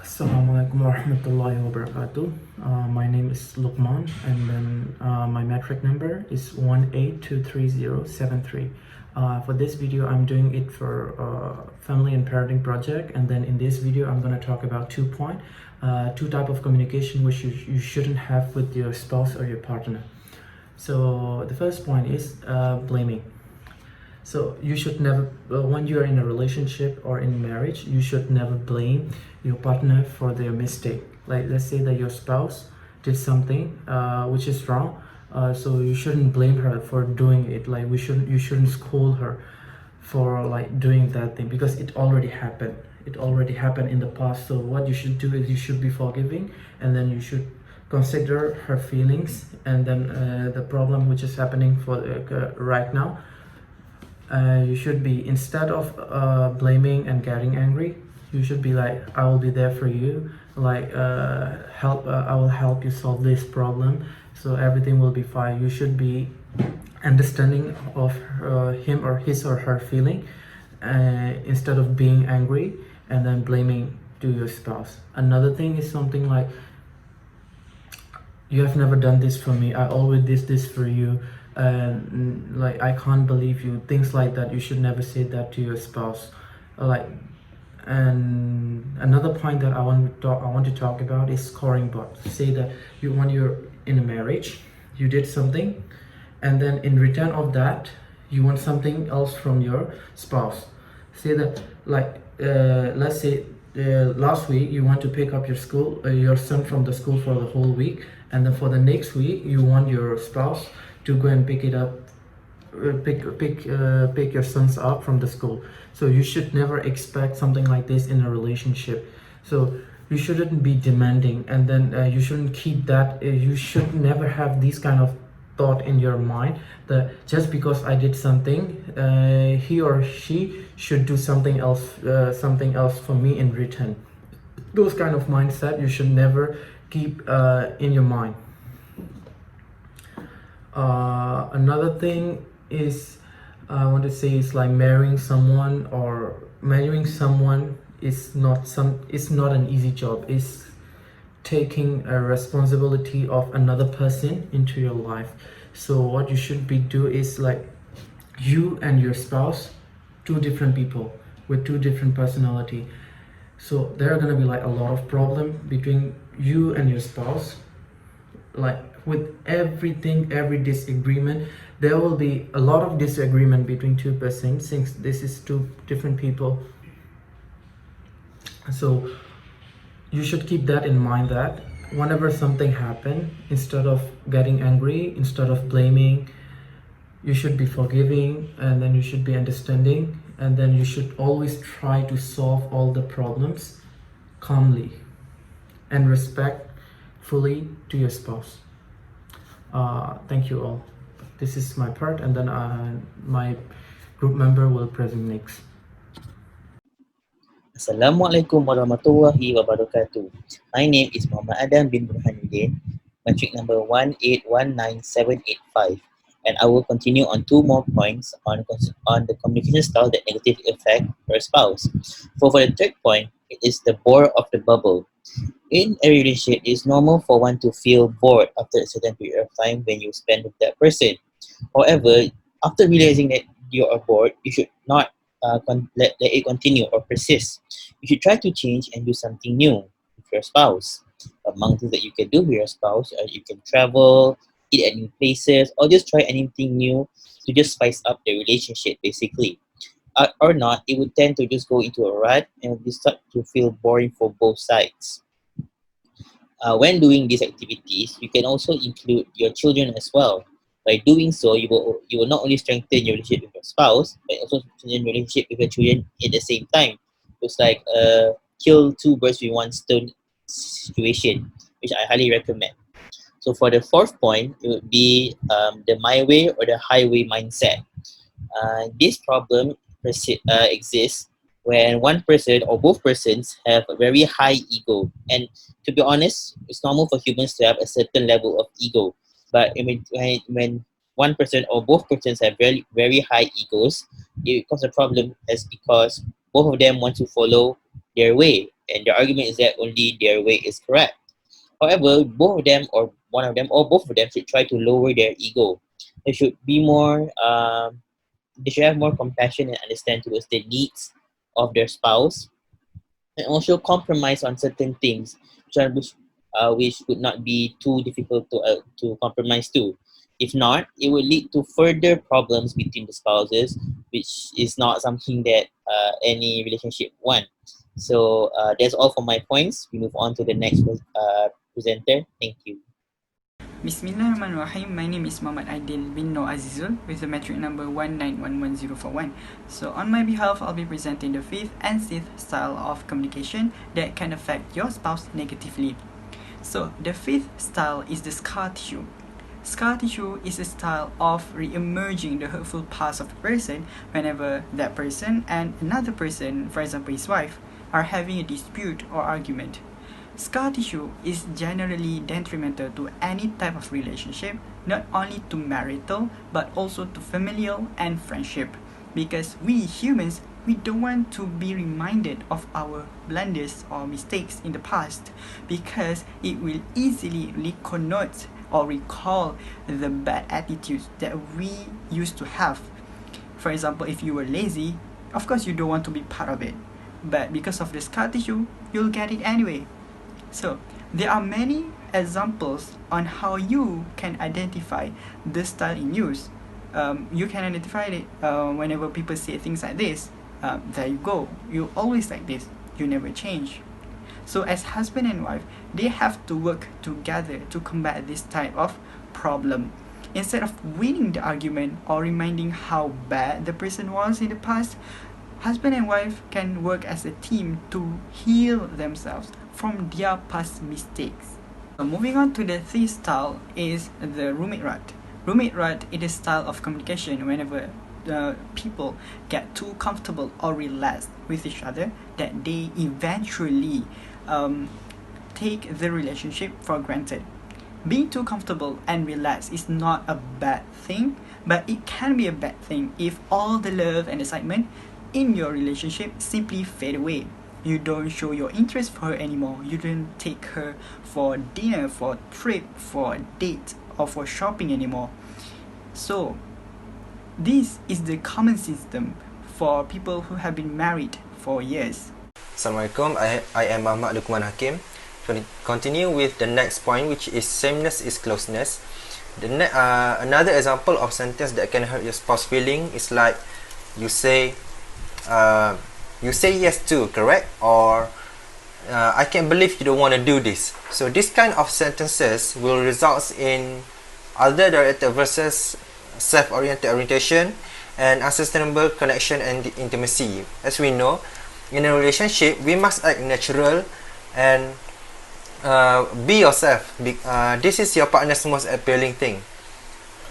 Assalamualaikum warahmatullahi wabarakatuh. My name is Lukman, and then my metric number is 1823073. For this video, I'm doing it for family and parenting project, and then in this video, I'm going to talk about two type of communication which you shouldn't have with your spouse or your partner. So the first point is blaming. So you should never, when you are in a relationship or in marriage, you should never blame your partner for their mistake. Like let's say that your spouse did something which is wrong, so you shouldn't blame her for doing it. Like you shouldn't scold her for like doing that thing because it already happened. It already happened in the past. So what you should do is you should be forgiving, and then you should consider her feelings, and then the problem which is happening for right now. You should be, instead of blaming and getting angry, you should be like, I will be there for you, like I will help you solve this problem, so everything will be fine. You should be understanding of him or his or her feeling, instead of being angry and then blaming to your spouse. Another thing is something like, you have never done this for me, I always did this for you, and like I can't believe you, things like that. You should never say that to your spouse. Like, and another point that I want to talk about is scoring board. Say that when you're in a marriage, you did something, and then in return of that you want something else from your spouse. Say that, like let's say last week you want to pick up your son from the school for the whole week, and then for the next week you want your spouse to go and pick it up, pick your sons up from the school. So you should never expect something like this in a relationship. So you shouldn't be demanding, and then you shouldn't keep that. You should never have these kind of thought in your mind that just because I did something, he or she should do something else for me in return. Those kind of mindset you should never keep in your mind. Another thing is, I want to say, is like marrying someone is not an easy job. It's taking a responsibility of another person into your life. So what you should be do is like, you and your spouse, two different people with two different personality. So there are gonna be like a lot of problem between you and your spouse. Like with everything, every disagreement, there will be a lot of disagreement between two persons, since this is two different people. So you should keep that in mind, that whenever something happen, instead of getting angry, instead of blaming, you should be forgiving, and then you should be understanding, and then you should always try to solve all the problems calmly and respectfully to your spouse. Thank you all. This is my part, and then my group member will present next. Assalamualaikum warahmatullahi wabarakatuh. My name is Muhammad Adam bin Burhanuddin, metric number 1819785, and I will continue on two more points on the communication style that negatively affect your spouse. For the third point, it is the bore of the bubble. In a relationship, it is normal for one to feel bored after a certain period of time when you spend with that person. However, after realizing that you are bored, you should not let it continue or persist. You should try to change and do something new with your spouse. Among things that you can do with your spouse, you can travel, eat at new places, or just try anything new to just spice up the relationship, basically. Or not, it would tend to just go into a rut and will start to feel boring for both sides. When doing these activities, you can also include your children as well. By doing so, you will not only strengthen your relationship with your spouse, but also strengthen your relationship with your children at the same time. It's like kill two birds with one stone situation, which I highly recommend. So for the fourth point, it would be the my way or the highway mindset. This problem exists when one person or both persons have a very high ego. And to be honest, it's normal for humans to have a certain level of ego. But when one person or both persons have very, very high egos, it becomes a problem, as because both of them want to follow their way. and their argument is that only their way is correct. However, both of them, or one of them, or both of them, should try to lower their ego. They should be more. They should have more compassion and understand towards the needs of their spouse, and also compromise on certain things, which would not be too difficult to compromise to. If not, it will lead to further problems between the spouses, which is not something that any relationship want. So that's all for my points. We move on to the next presenter. Thank you. Bismillahirrahmanirrahim. My name is Muhammad Aidil bin No Azizul with the metric number 1911041. So on my behalf, I'll be presenting the fifth and sixth style of communication that can affect your spouse negatively. So the fifth style is the scar tissue. Scar tissue is a style of re-emerging the hurtful past of a person whenever that person and another person, for example his wife, are having a dispute or argument. Scar tissue is generally detrimental to any type of relationship, not only to marital but also to familial and friendship, because we humans, we don't want to be reminded of our blunders or mistakes in the past, because it will easily reconnote or recall the bad attitudes that we used to have. For example, if you were lazy, of course you don't want to be part of it, but because of the scar tissue, you'll get it anyway. So there are many examples on how you can identify this style in use. You can identify it whenever people say things like this. There you go, you always like this, you never change. So as husband and wife, they have to work together to combat this type of problem. Instead of winning the argument or reminding how bad the person was in the past, husband and wife can work as a team to heal themselves from their past mistakes. Moving on to the third style is the roommate rut. Roommate rut is a style of communication whenever people get too comfortable or relaxed with each other that they eventually take the relationship for granted. Being too comfortable and relaxed is not a bad thing, but it can be a bad thing if all the love and excitement in your relationship simply fade away. You don't show your interest for her anymore. You don't take her for dinner, for trip, for a date, or for shopping anymore. So this is the common system for people who have been married for years. Assalamualaikum, I am Muhammad Lukman Hakim. Continue with the next point, which is sameness is closeness. Another example of sentence that can hurt your spouse feeling is like you say yes to, correct? Or I can't believe you don't want to do this. So this kind of sentences will result in other directed versus self-oriented orientation and unsustainable connection and intimacy. As we know, in a relationship, we must act natural and be yourself. This is your partner's most appealing thing.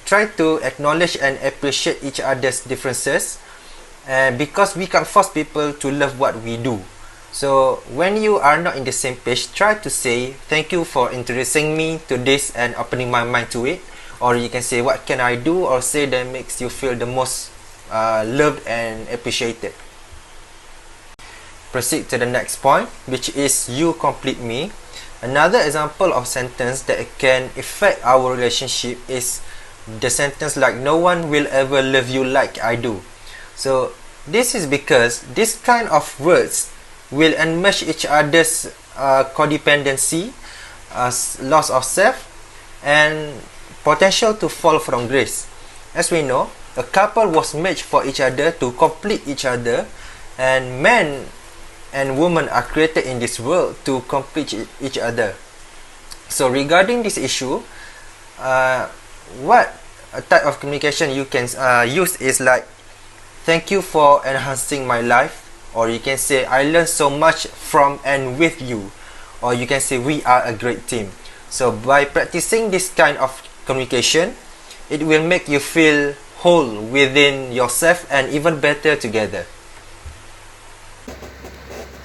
Try to acknowledge and appreciate each other's differences, and because we can't force people to love what we do. So when you are not in the same page, try to say thank you for introducing me to this and opening my mind to it. Or you can say what can I do, or say that makes you feel the most loved and appreciated. Proceed to the next point, which is you complete me. Another example of sentence that can affect our relationship is the sentence like no one will ever love you like I do. So this is because this kind of words will enmesh each other's codependency, loss of self, and potential to fall from grace. As we know, a couple was made for each other to complete each other, and men and women are created in this world to complete each other. So regarding this issue, what type of communication you can use is like thank you for enhancing my life, or you can say I learned so much from and with you, or you can say we are a great team. So by practicing this kind of communication, it will make you feel whole within yourself and even better together.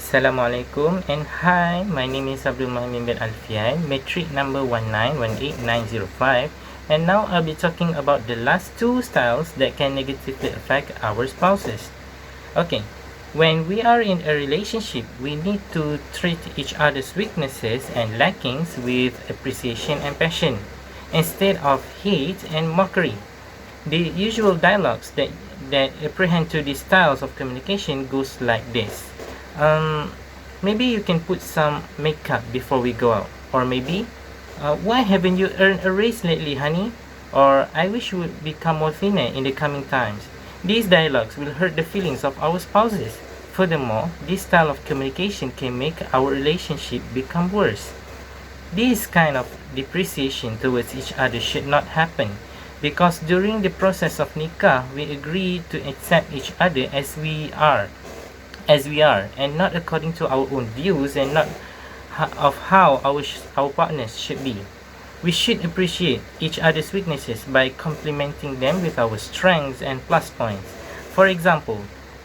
Assalamualaikum and hi, my name is Abdul Muhammad bin Alfian, metric number 1918905, and now I'll be talking about the last two styles that can negatively affect our spouses. Okay, When we are in a relationship, we need to treat each other's weaknesses and lackings with appreciation and passion, instead of hate and mockery. The usual dialogues that apprehend to these styles of communication goes like this. Maybe you can put some makeup before we go out. Or maybe, why haven't you earned a raise lately, honey? Or I wish you would become more thinner in the coming times. These dialogues will hurt the feelings of our spouses. Furthermore, this style of communication can make our relationship become worse. This kind of depreciation towards each other should not happen, because during the process of nikah, we agree to accept each other as we are, and not according to our own views and not of how our partners should be. We should appreciate each other's weaknesses by complementing them with our strengths and plus points. For example,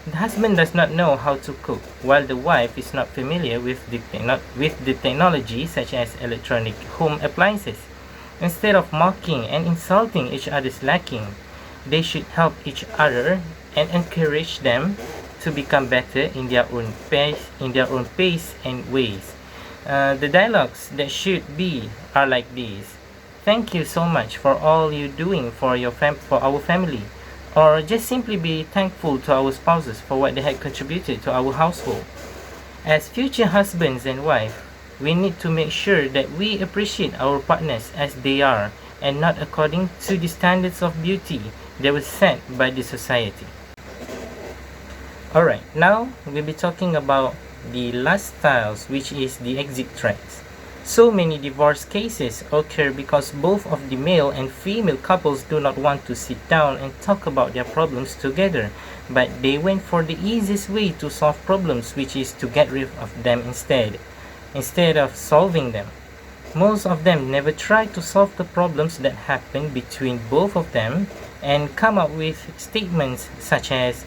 the husband does not know how to cook, while the wife is not familiar with the technology such as electronic home appliances. Instead of mocking and insulting each other's lacking, they should help each other and encourage them to become better in their own pace and ways. The dialogues that should be are like these. Thank you so much for all you're doing for our family. Or just simply be thankful to our spouses for what they had contributed to our household. As future husbands and wives, we need to make sure that we appreciate our partners as they are and not according to the standards of beauty that was set by the society. Alright, now we'll be talking about the last styles, which is the exit threats. So many divorce cases occur because both of the male and female couples do not want to sit down and talk about their problems together, but they went for the easiest way to solve problems, which is to get rid of them instead of solving them. Most of them never try to solve the problems that happen between both of them and come up with statements such as,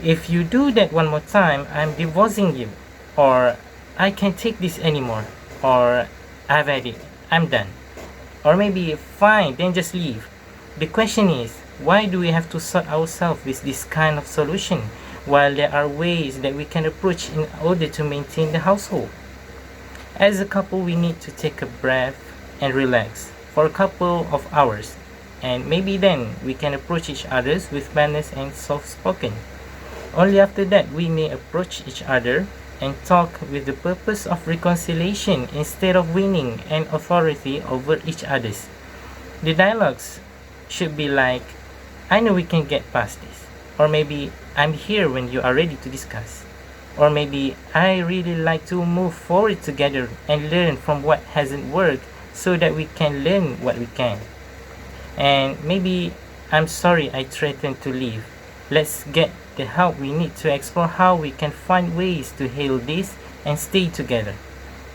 "If you do that one more time, I'm divorcing you," or "I can't take this anymore," or "I've had it, I'm done," or maybe "Fine, then just leave." The question is, why do we have to sort ourselves with this kind of solution while there are ways that we can approach in order to maintain the household? As a couple, we need to take a breath and relax for a couple of hours, and maybe then we can approach each other with manners and soft-spoken. Only after that we may approach each other and talk with the purpose of reconciliation instead of winning and authority over each other's. The dialogues should be like, "I know we can get past this," or maybe "I'm here when you are ready to discuss," or maybe "I really like to move forward together and learn from what hasn't worked so that we can learn what we can," and maybe "I'm sorry I threatened to leave. Let's get the help we need to explore how we can find ways to heal this and stay together."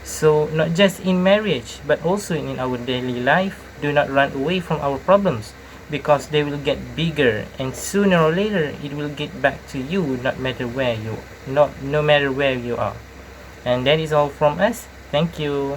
So not just in marriage but also in our daily life, do not run away from our problems, because they will get bigger and sooner or later it will get back to you no matter where you are. And that is all from us. Thank you.